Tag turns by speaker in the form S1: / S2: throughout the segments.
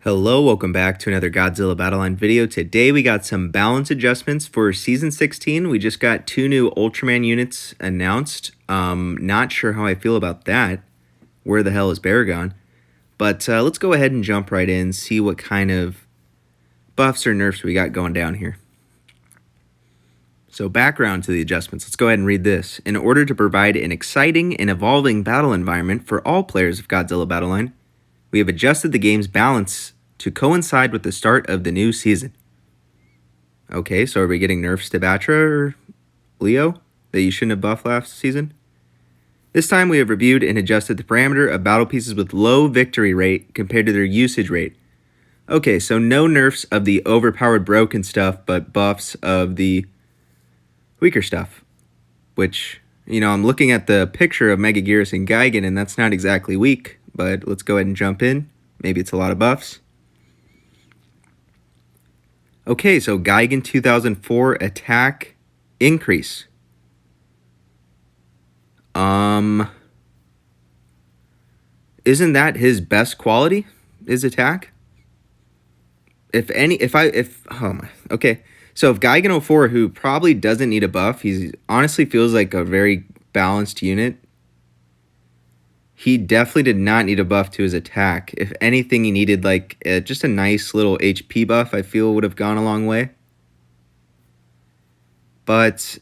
S1: Hello, welcome back to another Godzilla Battleline video. Today we got some balance adjustments for Season 16. We just got 2 new Ultraman units announced. Not sure how I feel about that. Where the hell is Baragon? But let's go ahead and jump right in, see what kind of buffs or nerfs we got going down here. So background to the adjustments. Let's go ahead and read this. In order to provide an exciting and evolving battle environment for all players of Godzilla Battleline, we have adjusted the game's balance to coincide with the start of the new season. Okay, so are we getting nerfs to Batra or Leo that you shouldn't have buffed last season? This time we have reviewed and adjusted the parameter of battle pieces with low victory rate compared to their usage rate. Okay, so no nerfs of the overpowered broken stuff, but buffs of the weaker stuff. Which, I'm looking at the picture of Megagearus and Kaigen, and that's not exactly weak. But let's go ahead and jump in. Maybe it's a lot of buffs. Okay, so Kaigen 2004 attack increase. Isn't that his best quality? His attack? Okay. So if Kaigen 04, who probably doesn't need a buff, he honestly feels like a very balanced unit. He definitely did not need a buff to his attack. If anything, he needed just a nice little HP buff, I feel would have gone a long way. But,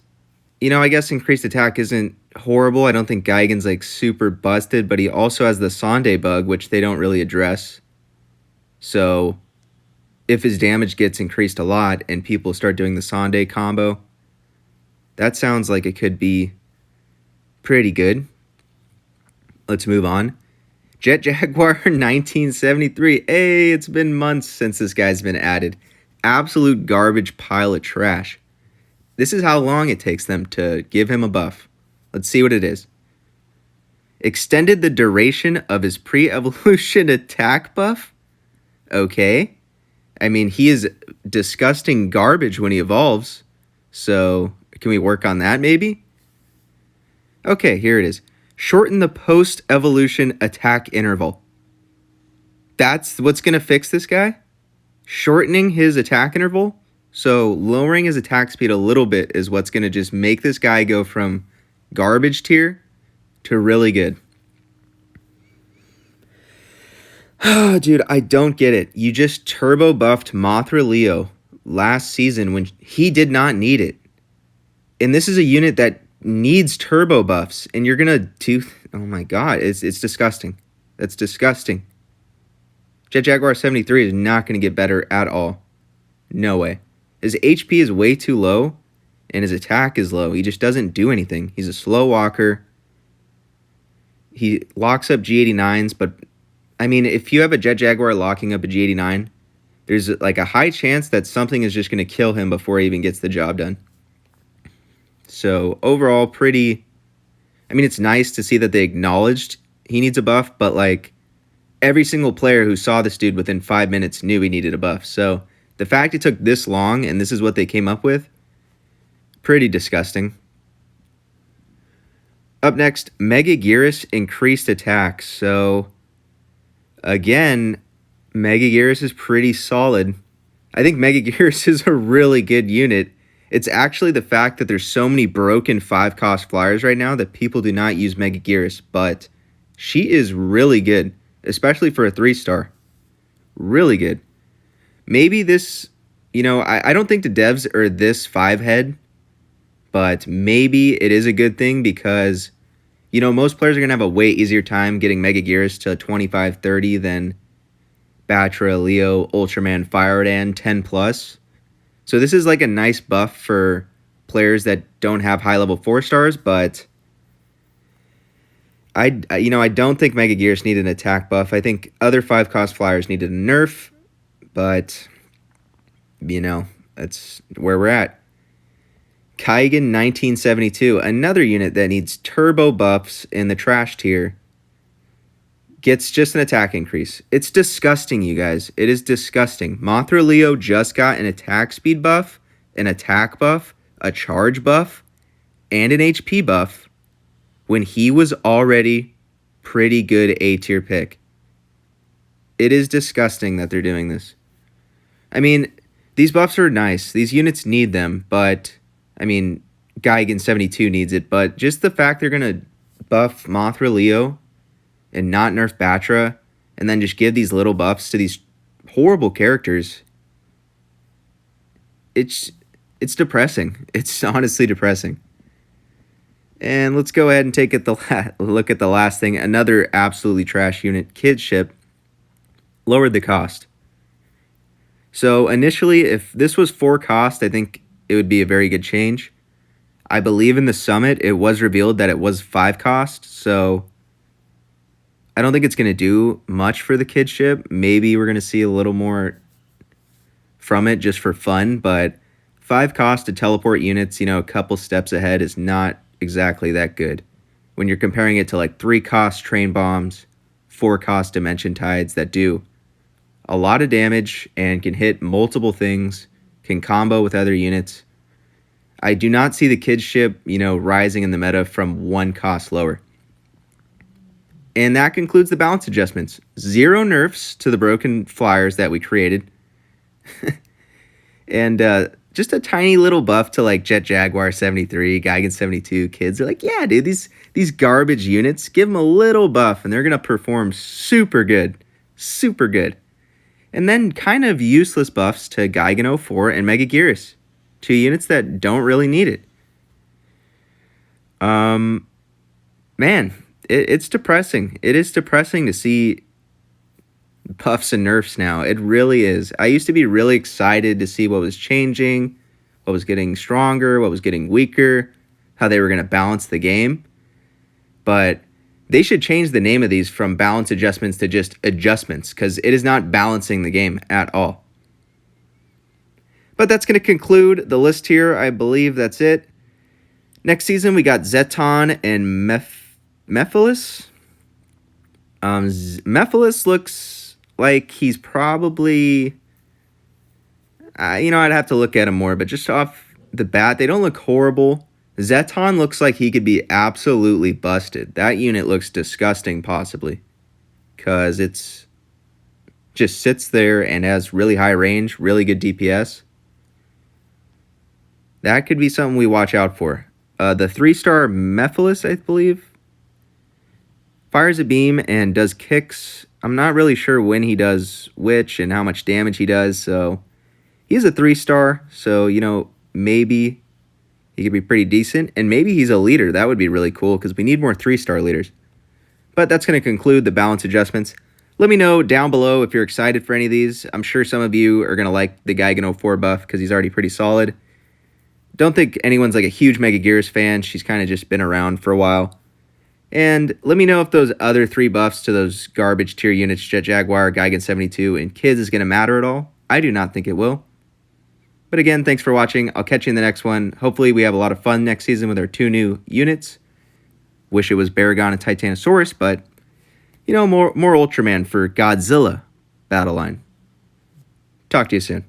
S1: I guess increased attack isn't horrible. I don't think Kaigen's super busted, but he also has the Sonde bug, which they don't really address. So if his damage gets increased a lot and people start doing the Sonde combo, that sounds like it could be pretty good. Let's move on. Jet Jaguar 1973. Hey, it's been months since this guy's been added. Absolute garbage pile of trash. This is how long it takes them to give him a buff. Let's see what it is. Extended the duration of his pre-evolution attack buff? Okay. I mean, he is disgusting garbage when he evolves. So, can we work on that maybe? Okay, here it is. Shorten the post-evolution attack interval. That's what's going to fix this guy? Shortening his attack interval? So lowering his attack speed a little bit is what's going to just make this guy go from garbage tier to really good. Dude, I don't get it. You just turbo buffed Mothra Leo last season when he did not need it. And this is a unit that needs turbo buffs, and you're gonna do... Oh my god, it's disgusting. That's disgusting. Jet Jaguar 73 is not gonna get better at all. No way. His HP is way too low, and his attack is low. He just doesn't do anything. He's a slow walker. He locks up G89s, but I mean, if you have a Jet Jaguar locking up a G89, there's a high chance that something is just gonna kill him before he even gets the job done. So overall, it's nice to see that they acknowledged he needs a buff, but every single player who saw this dude within 5 minutes knew he needed a buff. So the fact it took this long and this is what they came up with, pretty disgusting. Up next, Megagearus increased attack. So again, Megagearus is pretty solid. I think Megagearus is a really good unit. It's actually the fact that there's so many broken 5-cost flyers right now that people do not use Megagearus, but she is really good, especially for a 3-star. Really good. Maybe this, I don't think the devs are this 5-head, but maybe it is a good thing because, most players are going to have a way easier time getting Megagearus to 25-30 than Batra, Leo, Ultraman, Fire-Dan 10+. So this is a nice buff for players that don't have high-level 4-stars, but I don't think Megagearus needed an attack buff. I think other 5-cost flyers needed a nerf, but, that's where we're at. Kaigen 1972, another unit that needs turbo buffs in the trash tier, gets just an attack increase. It's disgusting, you guys. It is disgusting. Mothra Leo just got an attack speed buff, an attack buff, a charge buff, and an HP buff when he was already pretty good A-tier pick. It is disgusting that they're doing this. I mean, these buffs are nice. These units need them, but I mean, Kaigen 72 needs it. But just the fact they're gonna buff Mothra Leo and not nerf Batra, and then just give these little buffs to these horrible characters. It's depressing. It's honestly depressing. And let's go ahead and take look at the last thing. Another absolutely trash unit, Kid Ship, lowered the cost. So initially, if this was 4 cost, I think it would be a very good change. I believe in the summit, it was revealed that it was 5 cost, so I don't think it's going to do much for the Kid Ship. Maybe we're going to see a little more from it just for fun, but 5 cost to teleport units, a couple steps ahead is not exactly that good. When you're comparing it to like 3 cost train bombs, 4 cost dimension tides that do a lot of damage and can hit multiple things, can combo with other units. I do not see the Kid Ship, rising in the meta from 1 cost lower. And that concludes the balance adjustments. 0 nerfs to the broken flyers that we created. And just a tiny little buff to like Jet Jaguar 73, Kaigen 72 kids. They're like, yeah, dude, these garbage units, give them a little buff and they're going to perform super good. Super good. And then kind of useless buffs to Kaigen 04 and Mega Gearus. 2 units that don't really need it. Man, it's depressing. It is depressing to see buffs and nerfs now. It really is. I used to be really excited to see what was changing, what was getting stronger, what was getting weaker, how they were going to balance the game. But they should change the name of these from balance adjustments to just adjustments, because it is not balancing the game at all. But that's going to conclude the list here. I believe that's it. Next season, we got Zeton and Mephiles. Mephiles looks like he's probably... I'd have to look at him more, but just off the bat, they don't look horrible. Zeton looks like he could be absolutely busted. That unit looks disgusting, possibly, because it's just sits there and has really high range, really good DPS. That could be something we watch out for. The 3-star Mephiles, I believe, fires a beam and does kicks. I'm not really sure when he does which and how much damage he does, so he's a 3-star, so, maybe he could be pretty decent, and maybe he's a leader. That would be really cool, because we need more 3-star leaders. But that's going to conclude the balance adjustments. Let me know down below if you're excited for any of these. I'm sure some of you are going to like the Kaigen 04 buff, because he's already pretty solid. Don't think anyone's like a huge Mega Gearus fan. She's kind of just been around for a while. And let me know if those other 3 buffs to those garbage tier units, Jet Jaguar, Kaigen 72, and Kids is going to matter at all. I do not think it will. But again, thanks for watching. I'll catch you in the next one. Hopefully we have a lot of fun next season with our 2 new units. Wish it was Baragon and Titanosaurus, but, more Ultraman for Godzilla battle line. Talk to you soon.